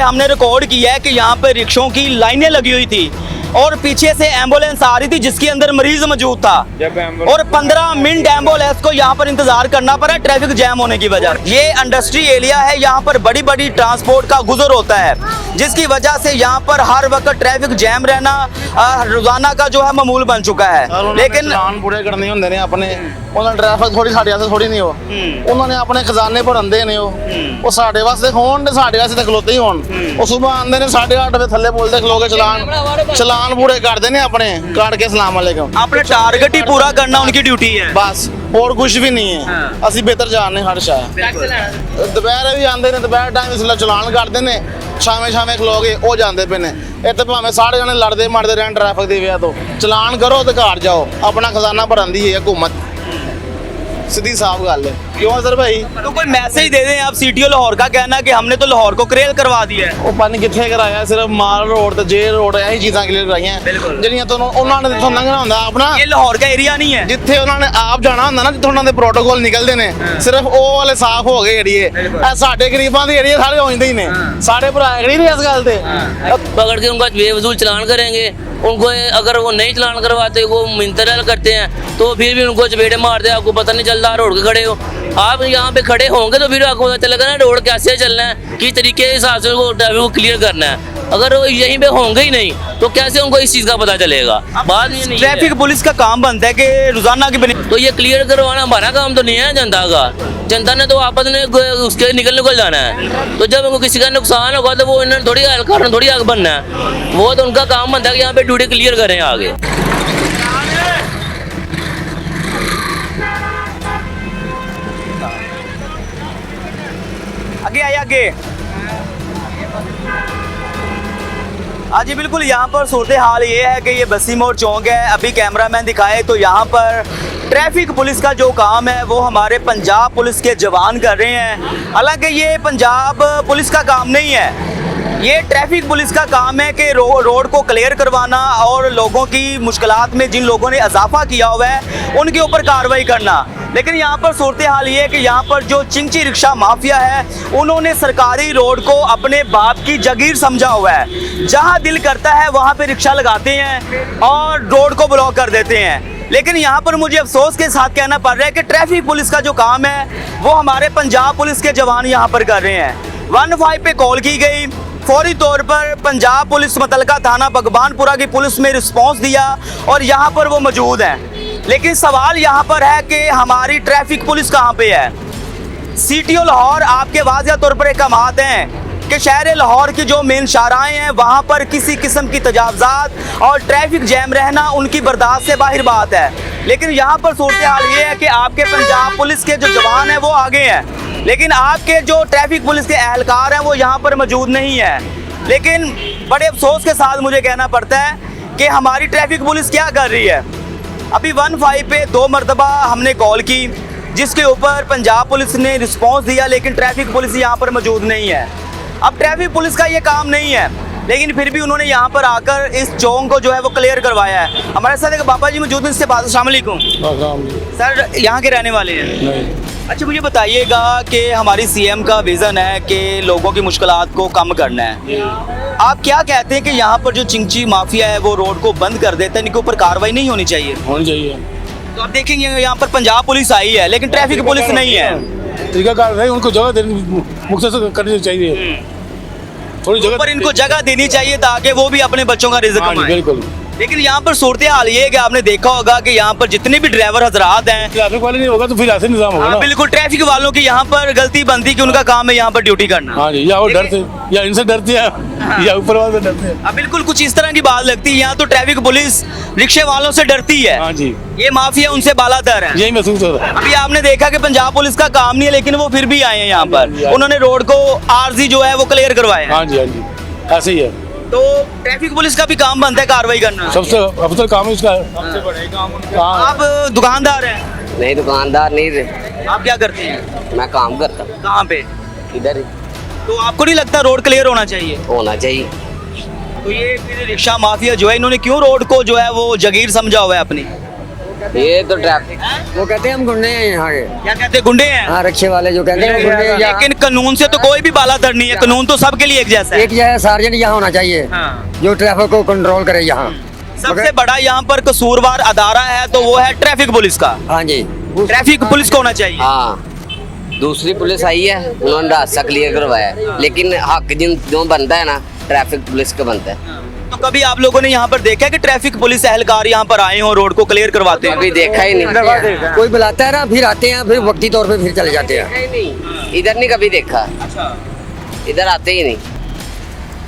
हमने रिकॉर्ड किया है कि यहाँ पर रिक्शों की लाइनें लगी हुई थी और पीछे से एम्बुलेंस आ रही थी जिसके अंदर मरीज मौजूद था और 15 मिनट एम्बुलेंस को यहाँ पर इंतजार करना पड़ा ट्रैफिक जैम होने की वजह। ये इंडस्ट्री एरिया है, यहाँ पर बड़ी बड़ी ट्रांसपोर्ट का गुजर होता है जिसकी वजह से यहाँ पर हर वक्त ट्रैफिक जैम रहना रोजाना का जो है मामूल बन चुका है। लेकिन पूरे करने होंगे ने अपने उन्होंने ट्रैफिक थोड़ी साढ़े वास्ते थोड़ी नहीं हो उन्होंने अपने खजाने भरन दे ने वो साढ़े वास्ते होन ते साढ़े वास्ते खलोते ही होन। वो सुबह आंदे ने 8:30 बजे थल्ले बोलते खलोगे चलान पूरे करते ने अपने काट के सलाम वालेकुम। अपने टारगेट ही पूरा करना उनकी ड्यूटी है बस, और कुछ भी नहीं है। असि बेहतर जानने हर शायद दोपहर भी आंदे ने, दोपहर टाइम इसलिए चलान करते ने, शामे शामे खलोगे वो जाते पे ने। इतने भावें सारे जने लड़ते मरते रहन ट्रैफिक की वजह तो चलान करो तो घर जाओ, अपना खजाना भरन दी है हुकूमत, सीधी साफ गल है। क्यों सर भाई? तो कोई मैसेज दे दें आप सिटी लाहौर का, कहना कि हमने तो लाहौर को क्लियर करवा दिया है। वो पानी कितने कराया, सिर्फ माल रोड ते जेल रोड यही चीज़ां क्लियर कराइयां ਜਿਹੜੀਆਂ ਤੋਂ ਉਹਨਾਂ ਨੇ ਜਿੱਥੋਂ ਲੰਘਣਾ ਹੁੰਦਾ ਆਪਣਾ। ये लाहौर का एरिया नहीं है ਜਿੱਥੇ ਉਹਨਾਂ ਨੇ ਆਪ ਜਾਣਾ ਹੁੰਦਾ ਨਾ, ਜਿੱਥੋਂ ਉਹਨਾਂ ਦੇ ਪ੍ਰੋਟੋਕੋਲ ਨਿਕਲਦੇ ਨੇ, ਸਿਰਫ ਉਹ ਵਾਲੇ ਸਾਫ਼ ਹੋ ਗਏ ਏਰੀਏ। ਇਹ ਸਾਡੇ ਗਰੀਬਾਂ ਦੇ ਏਰੀਏ ਸਾਰੇ ਹੋ ਜਾਂਦੇ ਹੀ ਨੇ, ਸਾਡੇ ਭਰਾ ਐਗਰੀ ਨਹੀਂ ਇਸ ਗੱਲ ਤੇ। पकड़ के उनका बेवजूल चलान करेंगे, उनको अगर वो नहीं चलान करवाते वो मिंतरल करते हैं तो फिर भी उनको चपेटे मारते हैं, आपको पता नहीं चलता रोड के खड़े हो। आप यहाँ पे खड़े होंगे तो फिर आपको पता चलेगा ना रोड कैसे चलना है, किस तरीके के हिसाब से उनको ट्रैफिक को क्लियर करना है। अगर वो यहीं पे होंगे ही नहीं तो कैसे उनको इस चीज़ का पता चलेगा? बात ये नहीं है। ट्रैफिक पुलिस का काम बनता है कि रोजाना की बनी तो ये क्लियर करवाना हमारा काम तो नहीं है जनता का। जनता ने तो आपस में उसके निकल जाना है, तो जब उनको किसी का नुकसान होगा तो वो इन्होंने थोड़ी कारण थोड़ी आगे बनना है। वो तो उनका काम बनता है कि यहाँ पे ड्यूटी क्लियर करें आगे। आगे आइए आगे। हाँ जी बिल्कुल, यहाँ पर सूरत हाल ये है कि ये बसी मोड़ चौक है। अभी कैमरामैन दिखाए तो यहाँ पर ट्रैफिक पुलिस का जो काम है वो हमारे पंजाब पुलिस के जवान कर रहे हैं। हालांकि ये पंजाब पुलिस का काम नहीं है, ये ट्रैफिक पुलिस का काम है कि रोड को क्लियर करवाना और लोगों की मुश्किलात में जिन लोगों ने इजाफा किया हुआ है उनके ऊपर कार्रवाई करना। लेकिन यहाँ पर सूरत हाल ये है कि यहाँ पर जो चिंची रिक्शा माफिया है उन्होंने सरकारी रोड को अपने बाप की जागीर समझा हुआ है। जहाँ दिल करता है वहाँ पे रिक्शा लगाते हैं और रोड को ब्लॉक कर देते हैं। लेकिन यहाँ पर मुझे अफसोस के साथ कहना पड़ रहा है कि ट्रैफिक पुलिस का जो काम है वो हमारे पंजाब पुलिस के जवान यहाँ पर कर रहे हैं। 15 पे कॉल की गई, फौरी तौर पर पंजाब पुलिस मुतलका थाना भगवानपुरा की पुलिस में रिस्पॉन्स दिया और यहाँ पर वो मौजूद हैं। लेकिन सवाल यहाँ पर है कि हमारी ट्रैफिक पुलिस कहाँ पे है? सीटीओ लाहौर आपके वाज़िह तौर पर अहकामात हैं कि शहर लाहौर की जो मेन शाहराएँ हैं वहाँ पर किसी किस्म की तजावज़ात और ट्रैफिक जैम रहना उनकी बर्दाश्त से बाहर बात है। लेकिन यहाँ पर सूरत हाल ये है कि आपके पंजाब पुलिस के जो जवान हैं वो आगे हैं, लेकिन आपके जो ट्रैफिक पुलिस के एहलकार हैं वो यहाँ पर मौजूद नहीं है। लेकिन बड़े अफसोस के साथ मुझे कहना पड़ता है कि हमारी ट्रैफिक पुलिस क्या कर रही है। अभी 15 पे 2 मरतबा हमने कॉल की जिसके ऊपर पंजाब पुलिस ने रिस्पॉन्स दिया, लेकिन ट्रैफिक पुलिस यहाँ पर मौजूद नहीं है। अब ट्रैफिक पुलिस का ये काम नहीं है, लेकिन फिर भी उन्होंने यहाँ पर आकर इस चौक को जो है वो क्लियर करवाया है। हमारे साथ एक बाबा जी मौजूद हैं, इससे बात। अस्सलाम वालेकुम सर, यहाँ के रहने वाले हैं? अच्छा मुझे बताइएगा कि हमारी सीएम का विज़न है कि लोगों की मुश्किलात को कम करना है। आप क्या कहते हैं कि यहाँ पर जो चिंची माफिया है वो रोड को बंद कर देता है, इनके ऊपर कार्रवाई नहीं होनी चाहिए? होनी चाहिए। तो आप देखेंगे यहाँ पर पंजाब पुलिस आई है लेकिन ट्रैफिक पुलिस नहीं है। तरीकाकार नहीं, उनको जगह देनी मुख्तसर करनी चाहिए, थोड़ी जगह पर इनको जगह देनी चाहिए ताकि वो भी अपने बच्चों का रिज़्क कमाएं। बिल्कुल। लेकिन यहाँ पर सूरत हाल ये है कि आपने देखा होगा कि यहाँ पर जितने भी ड्राइवर हजरात हैं, ट्रैफिक वाले नहीं होगा तो फिर ऐसे निजाम होगा ना। बिल्कुल ट्रैफिक वालों की यहाँ पर गलती बनती कि उनका काम है यहाँ पर ड्यूटी करना। हाँ जी, या वो डरते या इनसे डरते हैं या ऊपर वाले से डरते हैं। अब बिल्कुल कुछ इस तरह की बात लगती है, यहाँ तो ट्रैफिक पुलिस रिक्शे वालों से डरती है। हाँ जी, ये माफिया उनसे बालातर है, यही महसूस हो रहा है। अभी आपने देखा कि पंजाब पुलिस का काम नहीं है लेकिन वो फिर भी आए हैं यहाँ पर, उन्होंने रोड को आरजी जो है वो क्लियर करवाया। हाँ जी, हाँ जी, ऐसे ही है। तो ट्रैफिक पुलिस का भी काम बनता है कार्रवाई करना। सबसे अफसर काम है इसका है। आप दुकानदार हैं? नहीं, दुकानदार नहीं रहे। आप क्या करते हैं? मैं काम करता कहाँ पे? इधर ही। तो आपको नहीं लगता रोड क्लियर होना चाहिए? होना चाहिए। तो ये फिर रिक्शा माफिया जो है इन्होंने क्यों रोड को जो है वो जागीर समझा हुआ है अपनी? ये तो ट्रैफिक वो कहते हैं हम गुंडे हैं यहाँ के। क्या कहते हैं, गुंडे हैं? हाँ, रिक्शे वाले जो कहते हैं गुंडे हैं यहाँ। लेकिन कानून से तो कोई भी बालादर नहीं है, कानून तो सबके लिए एक जैसा है। एक जो है सार्जेंट यहाँ होना चाहिए हाँ। जो ट्रैफिक को कंट्रोल करे यहाँ। सबसे बड़ा यहाँ पर कसूरवार अदारा है तो वो है ट्रैफिक पुलिस का। हाँ जी। ट्रैफिक पुलिस को होना चाहिए। हाँ, दूसरी पुलिस आई है, उन्होंने रास्ता क्लियर करवाया है, लेकिन हक जिन जो बनता है ना ट्रैफिक पुलिस का बनता है। तो कभी आप लोगों ने यहाँ पर देखा है कि ट्रैफिक पुलिस एहलकार यहाँ पर आए हो, रोड को क्लियर करवाते हैं? अभी देखा ही नहीं। कोई बुलाता है ना, फिर आते हैं, फिर वक्ती तौर पे फिर चले जाते हैं। इधर नहीं कभी देखा, इधर आते ही नहीं।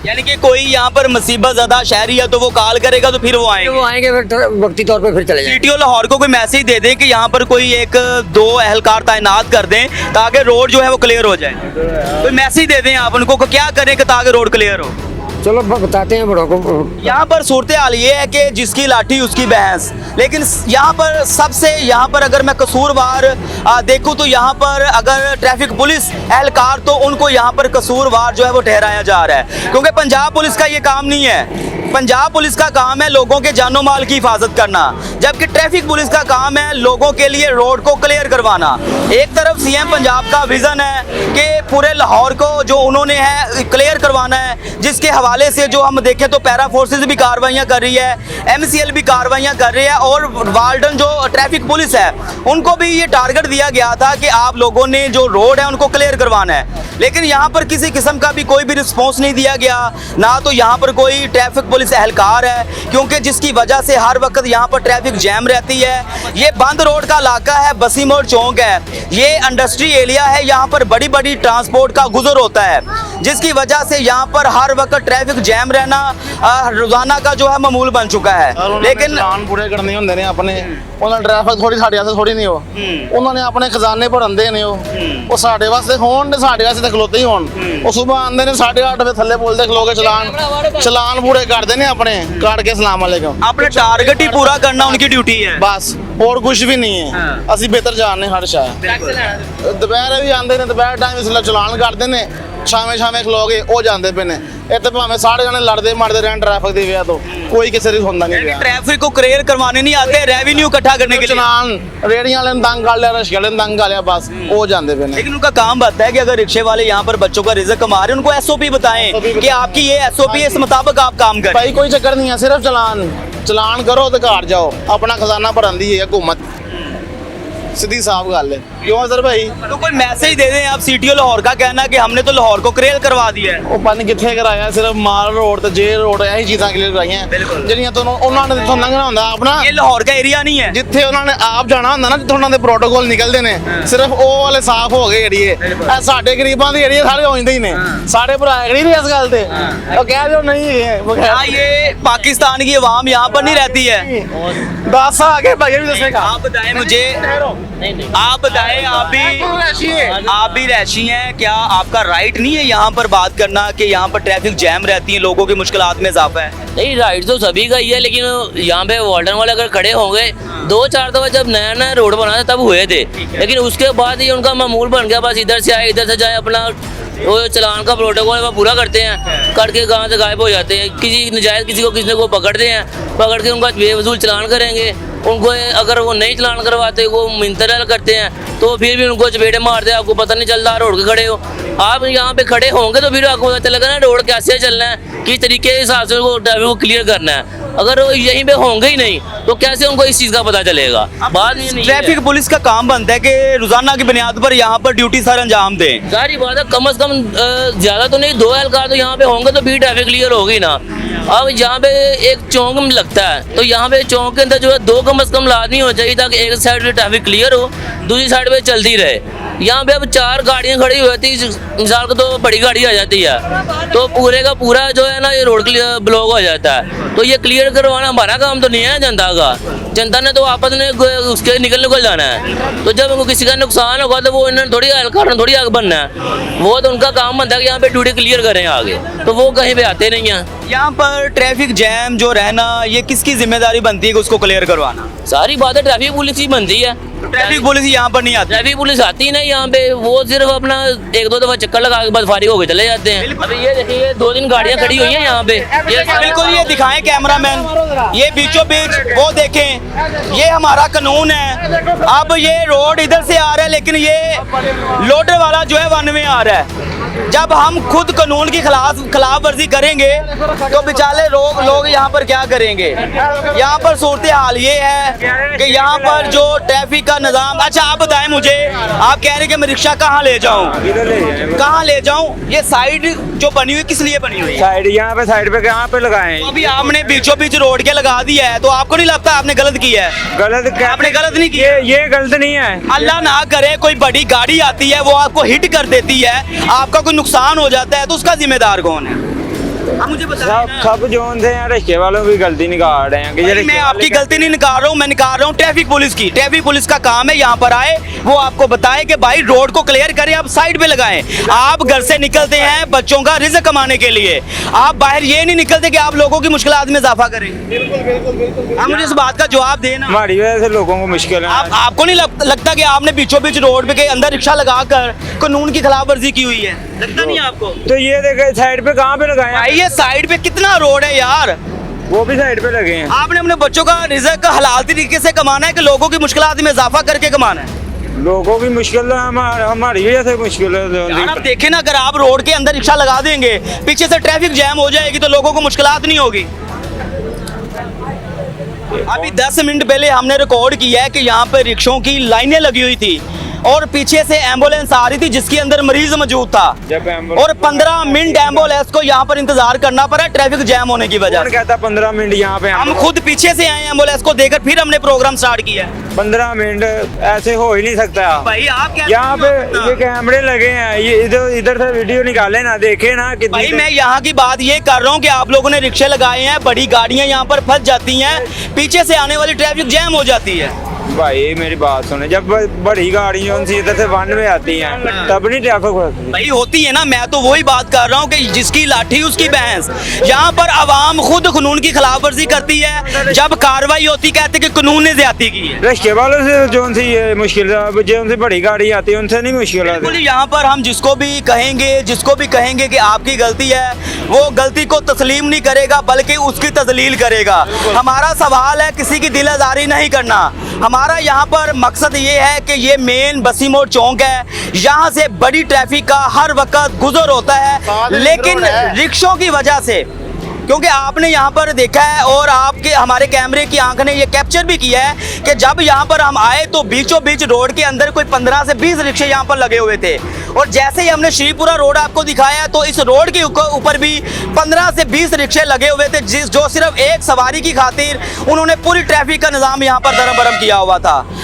यानी कि कोई यहाँ पर मुसीबत ज़्यादा शहरी है तो वो कॉल करेगा तो फिर वो आएंगे। वो आएंगे फिर वक्ती तौर पे फिर चले जाएंगे। सीटीओ लाहौर को कोई मैसेज दे दें कि यहाँ पर कोई एक दो एहलकार तैनात कर दें ताकि रोड जो है वो क्लियर हो जाए। कोई मैसेज दे दें आप उनको को क्या करें कि ताकि रोड क्लियर हो। चलो बताते हैं बड़ों को। यहाँ पर सूरत हाल ये है कि जिसकी लाठी उसकी भैंस, लेकिन यहाँ पर सबसे यहाँ पर अगर मैं कसूरवार देखूँ तो यहाँ पर अगर ट्रैफिक पुलिस एहलकार तो उनको यहाँ पर कसूरवार जो है वो ठहराया जा रहा है, क्योंकि पंजाब पुलिस का ये काम नहीं है। पंजाब पुलिस का काम है लोगों के जानो माल की हिफाजत करना, जबकि ट्रैफिक पुलिस का काम है लोगों के लिए रोड को क्लियर करवाना। एक तरफ सीएम पंजाब का विजन है कि पूरे लाहौर को जो उन्होंने है क्लियर करवाना है, जिसके हवाले से जो हम देखें तो पैरा फोर्सेस भी कार्रवाइयाँ कर रही है, MCL भी कार्रवाइयाँ कर रही है और वार्डन जो ट्रैफिक पुलिस है उनको भी ये टारगेट दिया गया था कि आप लोगों ने जो रोड है उनको क्लियर करवाना है। लेकिन यहाँ पर किसी किस्म का भी कोई भी रिस्पॉन्स नहीं दिया गया, ना तो यहाँ पर कोई ट्रैफिक पुलिस एहलकार है, क्योंकि जिसकी वजह से हर वक्त यहाँ पर ट्रैफिक जैम रहती है। ये बंद रोड का इलाका है, बसी मोड़ चौक है, ये इंडस्ट्री एरिया है, यहाँ पर बड़ी बड़ी ट्रांसपोर्ट का गुजर होता है, जिसकी वजह से यहाँ पर हर वक्त ट्रैफिक जैम रहना रोजाना का जो है मामूल बन चुका है। लेकिन चलान पूरे करने होंगे ने अपने, उन्होंने ट्रैफिक थोड़ी साढ़े वास्ते थोड़ी नहीं हो, उन्होंने अपने खजाने भरन दे ने वो साढ़े वास्ते होन ते साढ़े वास्ते खलोते ही होन। वो सुबह आंदे ने 8:30 बजे थल्ले बोलते खलोगे चलान पूरे करते ने अपने काट के सलाम वालेकुम। अपने टारगेट ही पूरा करना उनकी ड्यूटी है बस, और कुछ भी नहीं है। असि बेहतर जानने हर शायद दोपहर भी आंदे ने, दोपहर टाइम इसलिए चलान करते ने, शामे शामे खलोगे वो जाते पे ने। इतने भावें सारे जने लड़ते मरते रहन ट्रैफिक की वजह तो कोई किसी की सुनता नहीं। ट्रैफिक को क्लियर करवाने नहीं आते, रेवेन्यू इकट्ठा करने के लिए। चलान रेहड़ियां वाले ने तंग कर लिया, रिक्शे वाले ने तंग कर लिया, बस वो जाते पे ने। लेकिन उनका काम बनता है कि अगर रिक्शे वाले यहाँ पर बच्चों का रिजक कमा रहे हैं उनको SOP बताएं कि आपकी ये SOP है, इस मुताबिक आप काम करें। भाई कोई चक्कर नहीं है, सिर्फ चलान करो तो घर जाओ, अपना खजाना भरन दी है हुकूमत, सीधी साफ गल है। क्यों सर भाई? तो कोई मैसेज दे दें आप सीटीओ लाहौर का, कहना कि हमने तो लाहौर को क्लियर करवा दिया है। वो पानी कितने कराया, सिर्फ माल रोड ते जेल रोड यही चीज़ां क्लियर कराइयां ਜਿਹੜੀਆਂ ਤੋਂ ਉਹਨਾਂ ਨੇ ਤੋਂ ਲੰਘਣਾ ਹੁੰਦਾ ਆਪਣਾ। ये लाहौर का एरिया नहीं है ਜਿੱਥੇ ਉਹਨਾਂ ਨੇ ਆਪ ਜਾਣਾ ਹੁੰਦਾ ਨਾ, ਜਿੱਥੇ ਉਹਨਾਂ ਦੇ ਪ੍ਰੋਟੋਕੋਲ ਨਿਕਲਦੇ ਨੇ, ਸਿਰਫ ਉਹ ਵਾਲੇ ਸਾਫ਼ ਹੋ ਗਏ ਏਰੀਏ। ਇਹ ਸਾਡੇ ਗਰੀਬਾਂ ਦੇ ਏਰੀਏ ਸਾਰੇ ਹੋ ਜਾਂਦੇ ਹੀ ਨੇ, ਸਾਡੇ ਭਰਾ ਐਗਰੀ ਨਹੀਂ ਇਸ ਗੱਲ ਤੇ। ਉਹ ਕਹਿ ਦਿਓ ਨਹੀਂ ਹੈਗੇ। हाँ, ये पाकिस्तान की अवाम यहाँ पर नहीं रहती है। ਦੱਸ ਆ ਕੇ ਭਾਈ ਵੀ ਦੱਸੇਗਾ। आप बताएं मुझे, आप बताएं, आप भी रैशी हैं, क्या आपका राइट नहीं है यहाँ पर बात करना कि यहाँ पर ट्रैफिक जैम रहती है, लोगों की मुश्किलात में इजाफा है? नहीं, राइट तो सभी का ही है, लेकिन यहाँ पे वार्डन वाले अगर खड़े होंगे 2-4 दफा जब नया नया रोड बना था तब हुए थे, लेकिन उसके बाद ही उनका मामूल बन गया, बस इधर से आए इधर से जाए, अपना वो चलान का प्रोटोकॉल वो पूरा करते हैं, करके गाँव से गायब हो जाते हैं। किसी नजायज़ किसी को किसी को पकड़ते हैं, पकड़ के उनका बेवजूल चलान करेंगे, उनको अगर वो नहीं चलान करवाते वो मिंतरल करते हैं तो फिर भी उनको चपेटे मारते हैं, आपको पता नहीं चलता रोड के खड़े हो। आप यहाँ पे खड़े होंगे तो फिर आपको पता चलेगा ना रोड कैसे चलना है, किस तरीके के हिसाब से उनको ट्रैफिक को क्लियर करना है। अगर वो यहीं पे होंगे ही नहीं तो कैसे उनको इस चीज़ का पता चलेगा? बाद में नहीं है। ट्रैफिक पुलिस का काम बनता है कि रोजाना की बुनियाद पर यहाँ पर ड्यूटी सर अंजाम दें। सारी बात है, कम से कम ज़्यादा तो नहीं 2 एहलकार तो यहाँ पे होंगे तो फिर ट्रैफिक क्लियर होगी ना। अब यहाँ पे एक चौक में लगता है तो यहाँ पे चौक के अंदर जो है 2 कम से कम लाजमी हो चाहिए ताकि एक साइड पे ट्रैफिक क्लियर हो, दूसरी साइड पे चलती रहे। यहाँ पे अब 4 गाड़ियाँ खड़ी हुई थी, मिसाल को तो बड़ी गाड़ी आ जाती है तो पूरे का पूरा जो है ना ये रोड ब्लॉक हो जाता है। तो ये क्लियर करवाना हमारा काम तो नहीं है जनता का, जनता ने तो आपस में उसके निकल जाना है। तो जब किसी का नुकसान होगा तो वो इन्होंने थोड़ी हल्का थोड़ी आगे बनना है, वो तो उनका काम बनता है कि यहाँ पे ड्यूटी क्लियर करें आगे, तो वो कहीं पे आते नहीं हैं। यहाँ पर ट्रैफिक जैम जो रहना ये किसकी जिम्मेदारी बनती है कि उसको क्लियर करवाना? सारी बातें ट्रैफिक पुलिस की बनती है। ट्रैफिक पुलिस यहाँ पर नहीं आती। ट्रैफिक पुलिस आती ही नहीं यहाँ पे, वो सिर्फ अपना 1-2 दफा चक्कर लगा के बस फारिग होके चले जाते हैं। अभी ये देखिए 2-3 गाड़ियाँ खड़ी हुई हैं यहाँ पे, बिल्कुल ये दिखाएं कैमरामैन, ये बीचों बीच वो देखें करें, ये हमारा कानून है। अब ये रोड इधर से आ रहा है लेकिन ये लोडर वाला जो है वन में आ रहा है। जब हम खुद कानून की खिलाफ वर्जी करेंगे तो बेचारे लोग यहाँ पर क्या करेंगे। यहाँ पर सूरत हाल ये है कि यहाँ पर जो ट्रैफिक का निज़ाम, अच्छा आप बताएं मुझे, आप कह रहे हैं कि मैं रिक्शा कहाँ ले जाऊँ, कहाँ ले जाऊँ? ये साइड जो बनी हुई किस लिए बनी हुई है? साइड यहाँ पे साइड पे कहाँ पे लगाए? अभी आपने बीचों बीच रोड के लगा दिया है, तो आपको नहीं लगता आपने गलत किया है? गलत क्या? आपने गलत नहीं किया। ये गलत नहीं है। अल्लाह ना करे कोई बड़ी गाड़ी आती है वो आपको हिट कर देती है, आपका कोई नुकसान हो जाता है, तो उसका जिम्मेदार कौन है? आप मुझे बताइए। सब जोन थे यहाँ रिक्शे वालों की गलती निकाल रहे हैं कि ये भाई, मैं आपकी गलती नहीं निकाल रहा हूँ, मैं निकाल रहा हूँ ट्रैफिक पुलिस की। ट्रैफिक पुलिस का काम है यहाँ पर आए, वो आपको बताए कि भाई रोड को क्लियर करें, आप साइड पे लगाएं। आप घर से निकलते हैं बच्चों का रिज़्क कमाने के लिए, आप बाहर ये नहीं निकलते कि आप लोगों की मुश्किलात में इजाफा करें। आप मुझे इस बात का जवाब देना। हमारी वजह से लोगों को मुश्किल है। आपको नहीं लगता कि आपने बीचों बीच रोड के अंदर रिक्शा लगाकर कानून की खिलाफ वर्जी की हुई है? लगता नहीं आपको? तो ये देखे साइड पे कहाँ पे लगाए हैं? भाई ये साइड पे कितना रोड है यार, वो भी साइड पे लगे हैं। आपने अपने बच्चों का रिज़्क हलाल तरीके से कमाना है कि लोगों की मुश्किलात में इजाफा करके कमाना है? लोगों की मुश्किल हमारी वजह से मुश्किल यार आप है। देखें ना, अगर आप रोड के अंदर रिक्शा लगा देंगे, पीछे से ट्रैफिक जैम हो जाएगी तो लोगों को मुश्किलात नहीं होगी। अभी 10 मिनट पहले हमने रिकॉर्ड किया है कि यहाँ पे रिक्शों की लाइनें लगी हुई थी और पीछे से एम्बुलेंस आ रही थी जिसके अंदर मरीज मौजूद था, और 15 मिनट एम्बुलेंस को यहाँ पर इंतजार करना पड़ा ट्रैफिक जैम होने की वजह से। कहता 15 मिनट यहाँ पे हम खुद पीछे से आए एम्बुलेंस को देकर, फिर हमने प्रोग्राम स्टार्ट किया। 15 मिनट ऐसे हो ही नहीं सकता। भाई आप क्या यहाँ पे ये कैमरे लगे हैं, ये इधर से वीडियो निकाले ना, देखे ना कितनी। भाई मैं यहाँ की बात ये कर रहा हूँ कि आप लोगों ने रिक्शे लगाए हैं, बड़ी गाड़ियाँ यहाँ पर फंस जाती हैं, पीछे से आने वाली ट्रैफिक जैम हो जाती है। भाई मेरी बात सुने, जब बड़ी गाड़ी जो सी इधर से वन में आती हैं तब नहीं ट्रैफिक होती। भाई होती है ना, मैं तो वही बात कर रहा हूँ कि जिसकी लाठी उसकी भैंस। यहाँ पर आवाम खुद कानून की खिलाफ वर्जी करती है, जब कार्रवाई होती कहते कि कानून ने ज्यादती की है। रिक्शे वालों से जो सी ये मुश्किल, जो उनसे बड़ी गाड़ी आती है उनसे नहीं मुश्किल बिल्कुल, आती। यहाँ पर हम जिसको भी कहेंगे कि आपकी गलती है, वो गलती को तस्लीम नहीं करेगा बल्कि उसकी तजलील करेगा। हमारा सवाल है किसी की दिल आज़ारी नहीं करना। हमारा यहाँ पर मकसद ये है कि ये मेन बसी मोड़ चौक है, यहाँ से बड़ी ट्रैफिक का हर वक्त गुजर होता है, लेकिन रिक्शों की वजह से, क्योंकि आपने यहाँ पर देखा है और आपके हमारे कैमरे की आंख ने ये कैप्चर भी किया है कि जब यहाँ पर हम आए तो बीचों बीच रोड के अंदर कोई 15 से 20 रिक्शे यहाँ पर लगे हुए थे, और जैसे ही हमने श्रीपुरा रोड आपको दिखाया तो इस रोड के ऊपर भी 15 से 20 रिक्शे लगे हुए थे, जो सिर्फ एक सवारी की खातिर उन्होंने पूरी ट्रैफिक का निज़ाम यहाँ पर दरम बरम किया हुआ था।